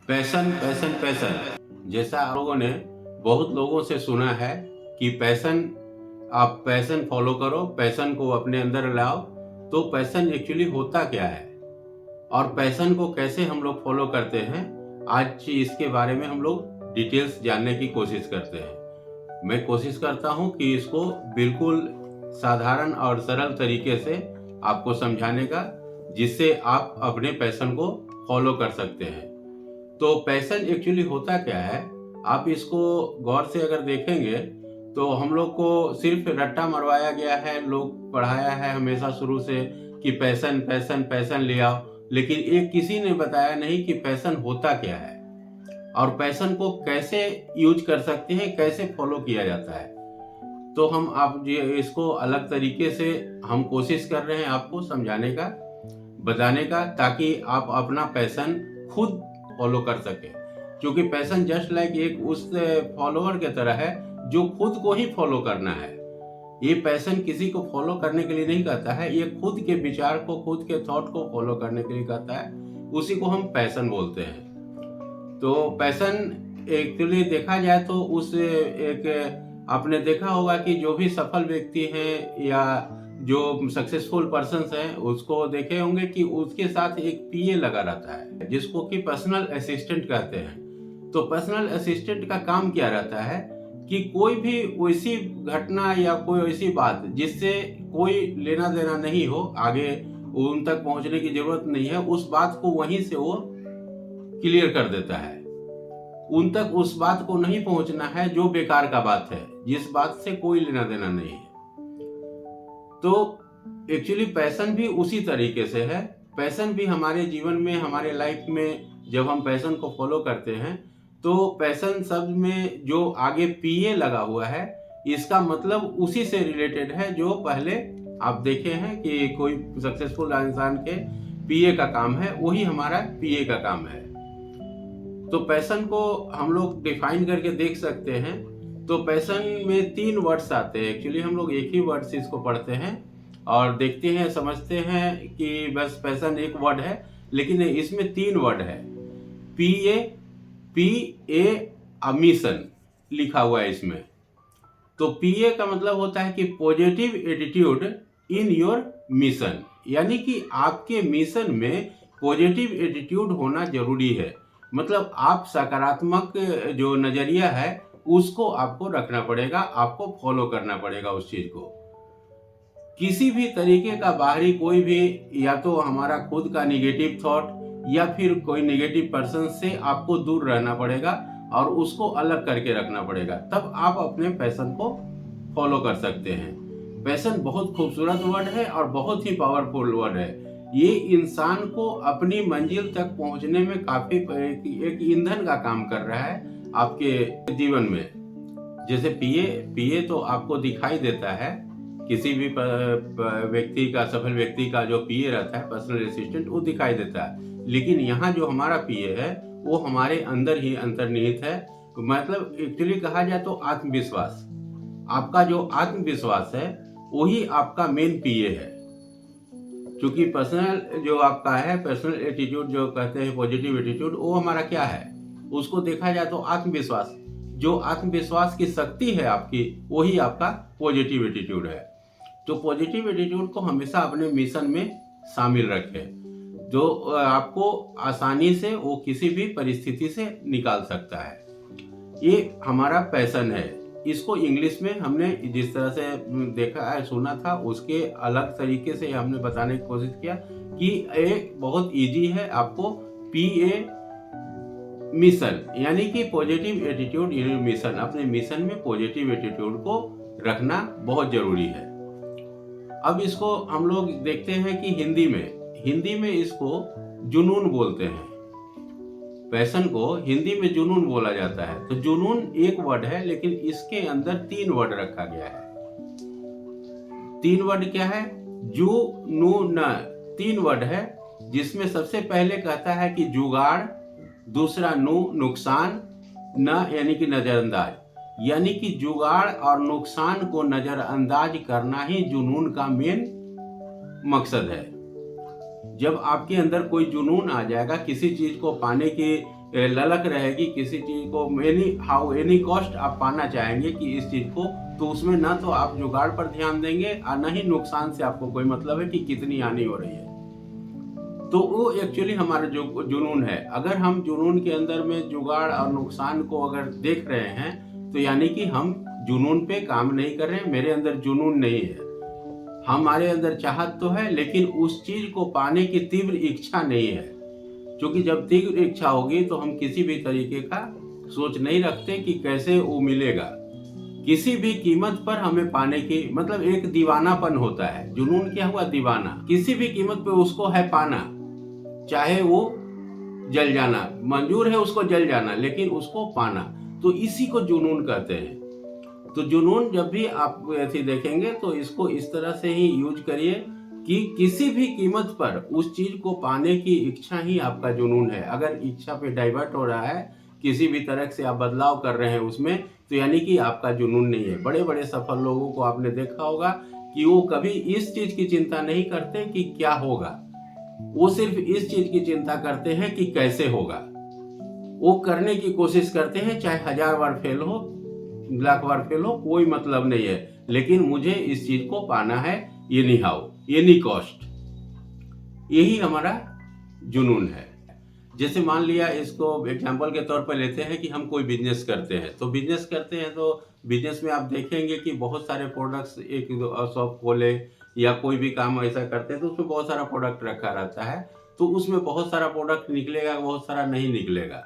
Passion passion passion जैसा आप लोगों ने बहुत लोगों से सुना है कि आप पैशन फॉलो करो, पैशन को अपने अंदर लाओ। तो पैशन एक्चुअली होता क्या है और पैशन को कैसे हम लोग फॉलो करते हैं, आज इसके बारे में हम लोग डिटेल्स जानने की कोशिश करते हैं। मैं कोशिश करता हूं कि इसको बिल्कुल साधारण और सरल तरीके से आपको समझाने का, जिससे आप अपने पैशन को फॉलो कर सकते हैं। तो पैशन एक्चुअली होता क्या है, आप इसको गौर से अगर देखेंगे तो हम लोग को सिर्फ रट्टा मरवाया गया है, लोग पढ़ाया है हमेशा शुरू से कि पैशन पैशन पैशन ले आओ, लेकिन एक किसी ने बताया नहीं कि पैशन होता क्या है और पैशन को कैसे यूज कर सकते हैं, कैसे फॉलो किया जाता है। तो हम आप इसको अलग तरीके से हम कोशिश कर रहे हैं आपको समझाने का, बताने का, ताकि आप अपना पैशन खुद फॉलो कर सके। क्योंकि पैशन जस्ट लाइक एक उस फॉलोअर के तरह है जो खुद को ही फॉलो करना है। ये पैशन किसी को फॉलो करने के लिए नहीं कहता है, ये खुद के विचार को, खुद के थॉट को फॉलो करने के लिए कहता है। उसी को हम पैशन बोलते हैं। तो पैशन एक्चुअली देखा जाए तो आपने देखा होगा कि जो भी सफल व्यक्ति हैं या जो सक्सेसफुल पर्सन्स हैं, उसको देखे होंगे कि उसके साथ एक पीए लगा रहता है, जिसको कि पर्सनल असिस्टेंट कहते हैं। तो पर्सनल असिस्टेंट का काम क्या रहता है कि कोई भी वैसी घटना या कोई ऐसी बात जिससे कोई लेना देना नहीं हो, आगे उन तक पहुंचने की जरूरत नहीं है, उस बात को वहीं से वो क्लियर कर देता है। उन तक उस बात को नहीं पहुंचना है जो बेकार का बात है, जिस बात से कोई लेना देना नहीं है। तो एक्चुअली पैशन भी उसी तरीके से है। पैशन भी हमारे जीवन में, हमारे लाइफ में जब हम पैशन को फॉलो करते हैं तो पैशन शब्द में जो आगे पीए लगा हुआ है, इसका मतलब उसी से रिलेटेड है जो पहले आप देखे हैं कि कोई सक्सेसफुल इंसान के पीए का काम है, वही हमारा पीए का काम है। तो पैशन को हम लोग डिफाइन करके देख सकते हैं। तो पैशन में 3 वर्ड्स आते हैं। एक्चुअली हम लोग एक ही वर्ड से इसको पढ़ते हैं और देखते हैं, समझते हैं कि बस पैशन एक वर्ड है, लेकिन इसमें 3 वर्ड है। पीए मिशन लिखा हुआ है इसमें। तो पीए का मतलब होता है कि positive attitude in your mission, यानी कि आपके मिशन में पॉजिटिव एटीट्यूड होना जरूरी है। मतलब आप सकारात्मक जो नजरिया है उसको आपको रखना पड़ेगा, आपको फॉलो करना पड़ेगा उस चीज को। किसी भी तरीके का बाहरी कोई भी, या तो हमारा खुद का निगेटिव थॉट या फिर कोई निगेटिव पर्सन से आपको दूर रहना पड़ेगा और उसको अलग करके रखना पड़ेगा, तब आप अपने पैशन को फॉलो कर सकते हैं। पैशन बहुत खूबसूरत वर्ड है और बहुत ही पावरफुल वर्ड है। ये इंसान को अपनी मंजिल तक पहुंचने में काफी एक ईंधन का काम कर रहा है आपके जीवन में। जैसे पीए तो आपको दिखाई देता है, किसी भी व्यक्ति का, सफल व्यक्ति का जो पीए रहता है, पर्सनल असिस्टेंट, वो दिखाई देता है। लेकिन यहाँ जो हमारा पीए है वो हमारे अंदर ही अंतर्निहित है। मतलब एक्चुअली कहा जाए तो आत्मविश्वास, आपका जो आत्मविश्वास है वही आपका मेन पीए है। क्योंकि पर्सनल जो आपका है, पर्सनल एटीट्यूड जो कहते हैं, पॉजिटिव एटीट्यूड, वो हमारा क्या है, उसको देखा जाए तो आत्मविश्वास, जो आत्मविश्वास की शक्ति है आपकी, वही आपका पॉजिटिव एटीट्यूड है। तो पॉजिटिव एटीट्यूड को हमेशा अपने मिशन में शामिल रखें, जो आपको आसानी से वो किसी भी परिस्थिति से निकाल सकता है। ये हमारा पैशन है। इसको इंग्लिश में हमने जिस तरह से देखा है, सुना था, उसके अलग तरीके से हमने बताने की कोशिश किया कि ये बहुत इजी है। आपको पीए मिशन यानी कि पॉजिटिव एटीट्यूड इन मिशन, अपने मिशन में पॉजिटिव एटीट्यूड को रखना बहुत जरूरी है। अब इसको हम लोग देखते हैं कि हिंदी में इसको जुनून बोलते हैं। पैशन को हिंदी में जुनून बोला जाता है। तो जुनून एक वर्ड है, लेकिन इसके अंदर 3 वर्ड रखा गया है। 3 वर्ड क्या है? जुनून 3 वर्ड है, जिसमें सबसे पहले कहता है कि जुगाड़, दूसरा नुकसान, न यानी कि नजरअंदाज, यानी कि जुगाड़ और नुकसान को नजरअंदाज करना ही जुनून का मेन मकसद है। जब आपके अंदर कोई जुनून आ जाएगा किसी चीज को पाने की ललक रहेगी किसी चीज को, एनी कॉस्ट आप पाना चाहेंगे कि इस चीज को, तो उसमें ना तो आप जुगाड़ पर ध्यान देंगे और ना ही नुकसान से आपको कोई मतलब है कि कितनी हानि हो रही है। तो वो एक्चुअली हमारा जो जुनून है। अगर हम जुनून के अंदर में जुगाड़ और नुकसान को अगर देख रहे हैं तो यानी कि हम जुनून पे काम नहीं कर रहे हैं, मेरे अंदर जुनून नहीं है। हमारे अंदर चाहत तो है लेकिन उस चीज को पाने की तीव्र इच्छा नहीं है, क्योंकि जब तीव्र इच्छा होगी तो हम किसी भी तरीके का सोच नहीं रखते कि कैसे वो मिलेगा। किसी भी कीमत पर हमें पाने की मतलब एक दीवानापन होता है। जुनून क्या हुआ? दीवाना। किसी भी कीमत पे उसको है पाना, चाहे वो जल जाना, मंजूर है उसको जल जाना लेकिन उसको पाना, तो इसी को जुनून कहते हैं। तो जुनून जब भी आप ऐसे देखेंगे तो इसको इस तरह से ही यूज करिए कि किसी भी कीमत पर उस चीज को पाने की इच्छा ही आपका जुनून है। अगर इच्छा पे डाइवर्ट हो रहा है, किसी भी तरह से आप बदलाव कर रहे हैं उसमें, तो यानी कि आपका जुनून नहीं है। बड़े बड़े सफल लोगों को आपने देखा होगा कि वो कभी इस चीज की चिंता नहीं करते कि क्या होगा, वो सिर्फ इस चीज की चिंता करते हैं कि कैसे होगा। वो करने की कोशिश करते हैं, चाहे 1000 बार फेल हो, लाख बार फेल हो, कोई मतलब नहीं है, लेकिन मुझे इस चीज को पाना है, एनी हाउ, एनी कॉस्ट। यही हमारा जुनून है। जैसे मान लिया, इसको एग्जांपल के तौर पर लेते हैं कि हम कोई बिजनेस करते हैं, तो बिजनेस करते हैं तो बिजनेस में आप देखेंगे कि बहुत सारे प्रोडक्ट्स, एक शॉप खोले या कोई भी काम ऐसा करते हैं तो उसमें बहुत सारा प्रोडक्ट रखा रहता है, तो उसमें बहुत सारा प्रोडक्ट निकलेगा, बहुत सारा नहीं निकलेगा,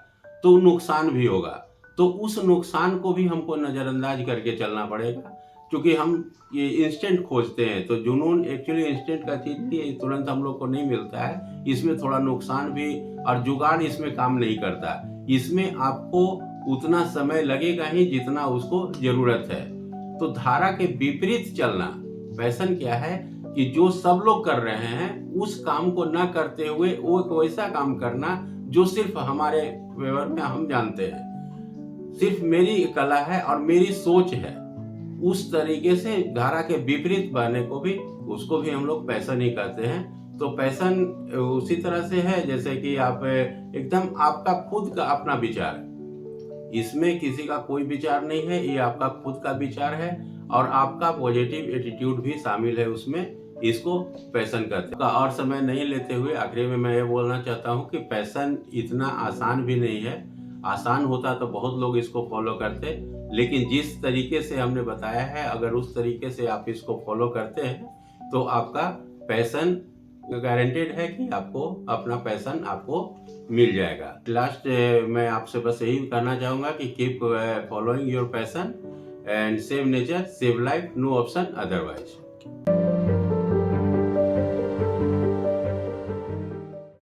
तो नुकसान भी होगा। तो उस नुकसान को भी हमको नज़रअंदाज करके चलना पड़ेगा, क्योंकि हम ये इंस्टेंट खोजते हैं। तो जुनून एक्चुअली इंस्टेंट का चीज़ नहीं है, तुरंत हम लोग को नहीं मिलता है। इसमें थोड़ा नुकसान भी, और जुगाड़ इसमें काम नहीं करता। इसमें आपको उतना समय लगेगा ही जितना उसको जरूरत है। तो धारा के विपरीत चलना पैशन क्या है कि जो सब लोग कर रहे हैं उस काम को न करते हुए वो एक वैसा काम करना जो सिर्फ हमारे फेवर में हम जानते हैं, सिर्फ मेरी कला है और मेरी सोच है, उस तरीके से धारा के विपरीत बने को भी, उसको भी हम लोग पैशन ही कहते हैं। तो पैशन उसी तरह से है जैसे कि आप एकदम आपका खुद का अपना विचार, इसमें किसी का कोई विचार नहीं है, ये आपका खुद का विचार है और आपका पॉजिटिव एटीट्यूड भी शामिल है उसमें, इसको पैशन कहते हैं। और समय नहीं लेते हुए आखिरी में मैं ये बोलना चाहता हूँ कि पैशन इतना आसान भी नहीं है। आसान होता तो बहुत लोग इसको फॉलो करते, लेकिन जिस तरीके से हमने बताया है, अगर उस तरीके से आप इसको फॉलो करते हैं तो आपका पैशन गारंटेड है कि आपको अपना पैशन आपको मिल जाएगा। लास्ट मैं आपसे बस यही कहना चाहूँगा कि keep following your passion and save nature, save life, no option otherwise.